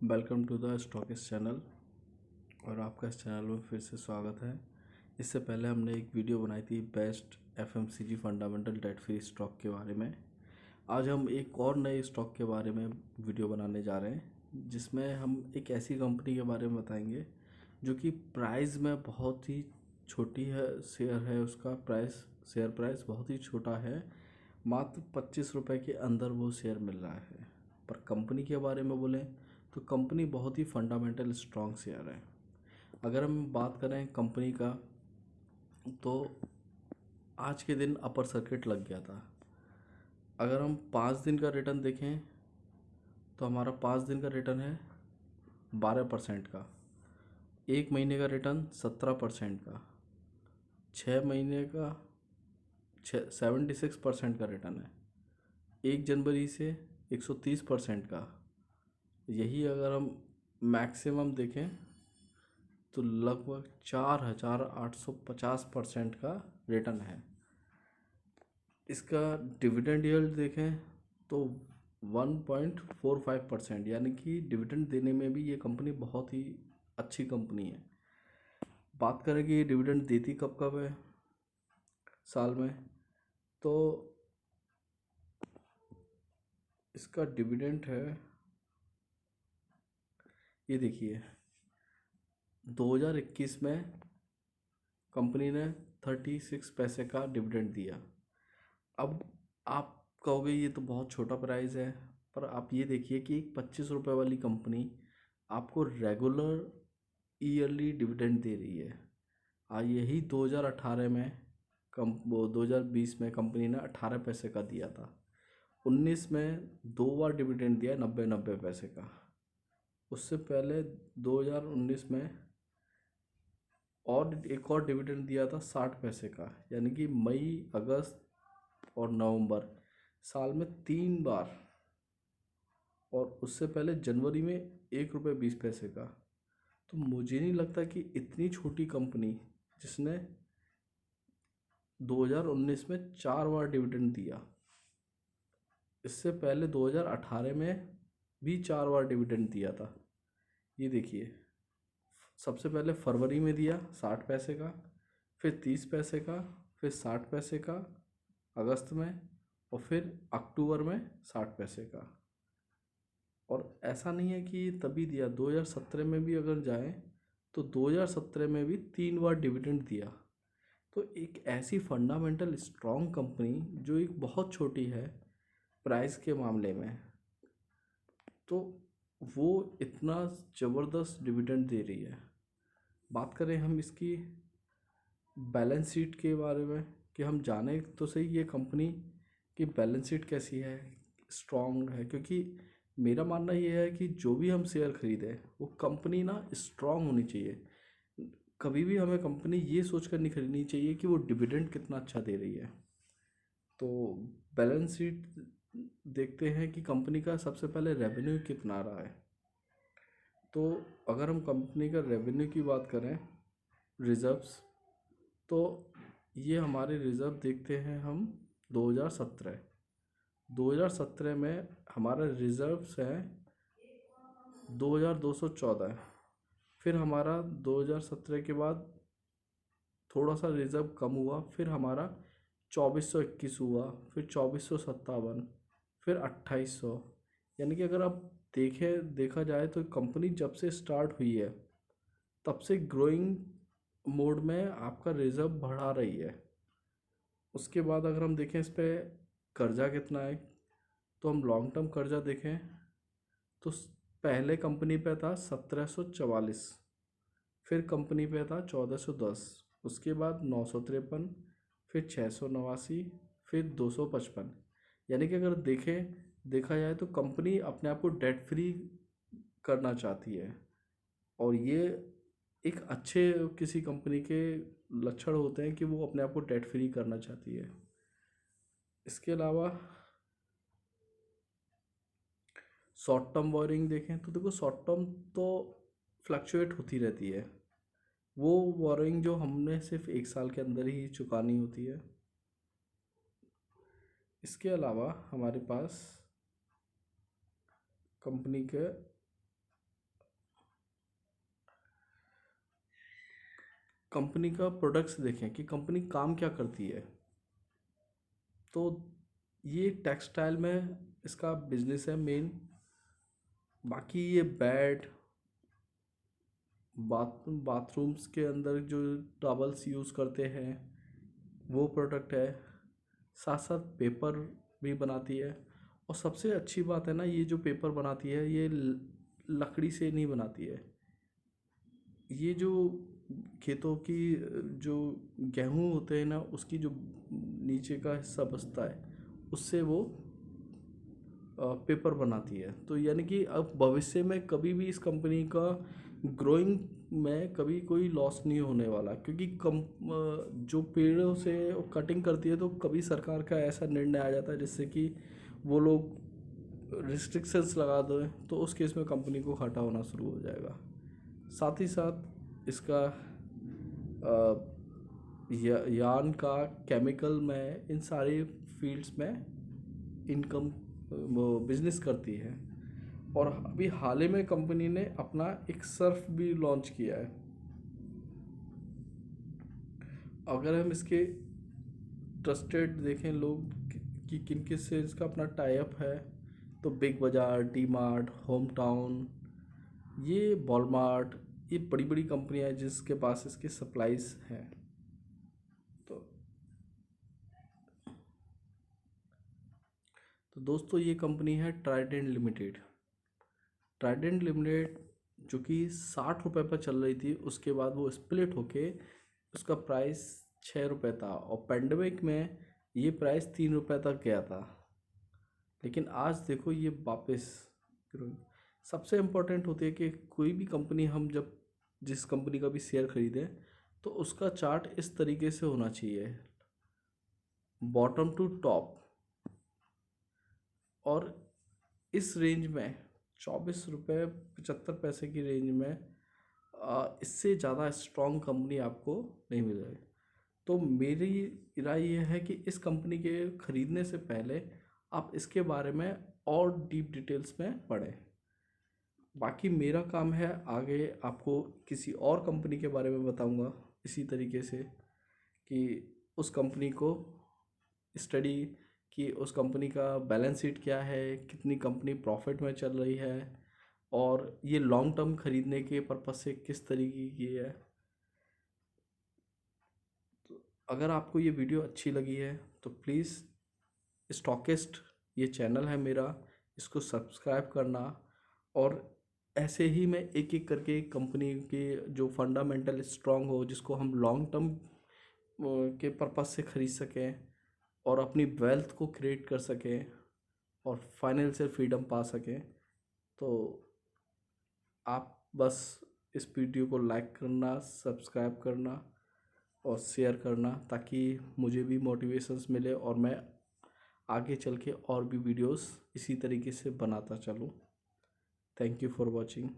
Welcome to the stockist channel. और आपका इस चैनल में फिर से स्वागत है। इससे पहले हमने एक वीडियो बनाई थी best FMCG fundamental debt free stock के बारे में। आज हम एक और नए स्टॉक के बारे में वीडियो बनाने जा रहे हैं, जिसमें हम एक ऐसी कंपनी के बारे में बताएंगे जो कि प्राइस में बहुत ही छोटी है, शेयर है, उसका शेयर प्राइस बहुत ही छोटा है, मात्र 25 रुपये के अंदर वो शेयर मिल रहा है। पर कंपनी के बारे में बोलें तो कंपनी बहुत ही फंडामेंटल स्ट्रॉन्ग शेयर है। अगर हम बात करें कंपनी का, तो आज के दिन अपर सर्किट लग गया था। अगर हम 5 दिन का रिटर्न देखें तो हमारा 5 दिन का रिटर्न है 12% का, 1 महीने का रिटर्न 17% का, 6 महीने का 76% का रिटर्न है, 1 जनवरी से 130% का। यही अगर हम मैक्सिमम देखें तो लगभग 4850% का रिटर्न है। इसका डिविडेंड यील्ड देखें तो 1.45%, यानी कि डिविडेंड देने में भी ये कंपनी बहुत ही अच्छी कंपनी है। बात करें कि ये डिविडेंड देती कब कब है साल में, तो इसका डिविडेंड है, ये देखिए 2021 में कंपनी ने 36 पैसे का डिविडेंड दिया। अब आप कहोगे ये तो बहुत छोटा प्राइस है, पर आप ये देखिए कि एक 25 रुपये वाली कंपनी आपको रेगुलर ईयरली डिविडेंड दे रही है। यही 2018 में 2020 में कंपनी ने 18 पैसे का दिया था। 19 में 2 बार डिविडेंड दिया 90 पैसे का। उससे पहले 2019 में और एक और डिविडेंड दिया था 60 पैसे का, यानी कि मई, अगस्त और नवंबर साल में 3 बार। और उससे पहले जनवरी में 1 रुपये 20 पैसे का। तो मुझे नहीं लगता कि इतनी छोटी कंपनी जिसने 2019 में 4 बार डिविडेंड दिया, इससे पहले 2018 में भी 4 बार डिविडेंड दिया था। ये देखिए, सबसे पहले फरवरी में दिया 60 पैसे का, फिर 30 पैसे का, फिर 60 पैसे का अगस्त में, और फिर अक्टूबर में 60 पैसे का। और ऐसा नहीं है कि तभी दिया, 2017 में भी अगर जाएं तो 2017 में भी 3 बार डिविडेंड दिया। तो एक ऐसी फंडामेंटल स्ट्रॉन्ग कंपनी जो एक बहुत छोटी है प्राइस के मामले में, तो वो इतना ज़बरदस्त डिविडेंड दे रही है। बात करें हम इसकी बैलेंस शीट के बारे में, कि हम जाने तो सही ये कंपनी की बैलेंस शीट कैसी है, स्ट्रॉन्ग है। क्योंकि मेरा मानना ये है कि जो भी हम शेयर खरीदें वो कंपनी ना स्ट्रॉन्ग होनी चाहिए। कभी भी हमें कंपनी ये सोच कर नहीं खरीदनी चाहिए कि वो डिविडेंड कितना अच्छा दे रही है। तो बैलेंस शीट देखते हैं कि कंपनी का सबसे पहले रेवेन्यू कितना आ रहा है। तो अगर हम कंपनी का रेवेन्यू की बात करें, रिजर्व्स, तो ये हमारे रिज़र्व देखते हैं हम 2017 में हमारा रिज़र्व्स है 2214। फिर हमारा 2017 के बाद थोड़ा सा रिज़र्व कम हुआ, फिर हमारा 2421 हुआ, फिर 2457, फिर 2800। यानी कि अगर आप देखा जाए तो कंपनी जब से स्टार्ट हुई है तब से ग्रोइंग मोड में आपका रिज़र्व बढ़ा रही है। उसके बाद अगर हम देखें इस पर कर्जा कितना है, तो हम लॉन्ग टर्म कर्जा देखें तो पहले कंपनी पे था 1744, फिर कंपनी पे था 1410, उसके बाद 953, फिर 689, फिर 255। यानी कि अगर देखा जाए तो कंपनी अपने आप को डेट फ्री करना चाहती है, और ये एक अच्छे किसी कंपनी के लक्षण होते हैं कि वो अपने आप को डेट फ्री करना चाहती है। इसके अलावा शॉर्ट टर्म बोरिंग देखें तो देखो, शॉर्ट टर्म तो फ्लक्चुएट होती रहती है। वो बोरिंग जो हमने सिर्फ 1 साल के अंदर ही चुकानी होती है। इसके अलावा हमारे पास कंपनी के कंपनी का प्रोडक्ट्स देखें कि कंपनी काम क्या करती है। तो ये टेक्सटाइल में इसका बिजनेस है मेन। बाकी ये बेड, बाथरूम्स के अंदर जो टॉवल्स यूज़ करते हैं वो प्रोडक्ट है। साथ साथ पेपर भी बनाती है। और सबसे अच्छी बात है ना, ये जो पेपर बनाती है ये लकड़ी से नहीं बनाती है। ये जो खेतों की जो गेहूँ होते हैं ना, उसकी जो नीचे का हिस्सा बचता है उससे वो पेपर बनाती है। तो यानी कि अब भविष्य में कभी भी इस कंपनी का ग्रोइंग में कभी कोई लॉस नहीं होने वाला, क्योंकि जो पेड़ों से कटिंग करती है तो कभी सरकार का ऐसा निर्णय आ जाता है जिससे कि वो लोग रिस्ट्रिक्शंस लगा दें, तो उस केस में कंपनी को घाटा होना शुरू हो जाएगा। साथ ही साथ इसका यान का, केमिकल में, इन सारे फील्ड्स में इनकम वो बिजनेस करती है। और अभी हाल ही में कंपनी ने अपना एक सर्फ भी लॉन्च किया है। अगर हम इसके ट्रस्टेड देखें लोग कि किन किन से इसका अपना टाई अप है, तो बिग बाज़ार, डी मार्ट, होम टाउन, ये वॉलमार्ट, ये बड़ी बड़ी कंपनियां हैं जिसके पास इसके सप्लाईज हैं। तो तो दोस्तों ये कंपनी है ट्राइडेंट लिमिटेड। ट्राइडेंट लिमिटेड जो कि 60 रुपये पर चल रही थी, उसके बाद वो स्प्लिट होके उसका प्राइस 6 रुपये था, और पेंडेमिक में ये प्राइस 3 रुपये तक गया था। लेकिन आज देखो ये वापस ग्रोइंग। सबसे इम्पोर्टेंट होती है कि कोई भी कंपनी हम जब जिस कंपनी का भी शेयर खरीदें तो उसका चार्ट इस तरीके से होना चाहिए, बॉटम टू टॉप। और इस रेंज में 24 रुपये 75 पैसे की रेंज में इससे ज़्यादा स्ट्रॉन्ग कंपनी आपको नहीं मिलेगी। तो मेरी राय यह है कि इस कंपनी के ख़रीदने से पहले आप इसके बारे में और डीप डिटेल्स में पढ़ें। बाकी मेरा काम है आगे आपको किसी और कंपनी के बारे में बताऊंगा इसी तरीके से, कि उस कंपनी को स्टडी, कि उस कंपनी का बैलेंस शीट क्या है, कितनी कंपनी प्रॉफिट में चल रही है, और ये लॉन्ग टर्म खरीदने के पर्पज़ से किस तरीके की है। तो अगर आपको ये वीडियो अच्छी लगी है तो प्लीज़ स्टॉकिस्ट ये चैनल है मेरा, इसको सब्सक्राइब करना। और ऐसे ही मैं एक एक करके कंपनी के जो फंडामेंटल स्ट्रांग हो, जिसको हम लॉन्ग टर्म के पर्पज़ से ख़रीद सकें और अपनी वेल्थ को क्रिएट कर सकें और फाइनेंशियल फ्रीडम पा सकें, तो आप बस इस वीडियो को लाइक करना, सब्सक्राइब करना और शेयर करना, ताकि मुझे भी मोटिवेशंस मिले और मैं आगे चल के और भी वीडियोस इसी तरीके से बनाता चलूँ। Thank you for watching.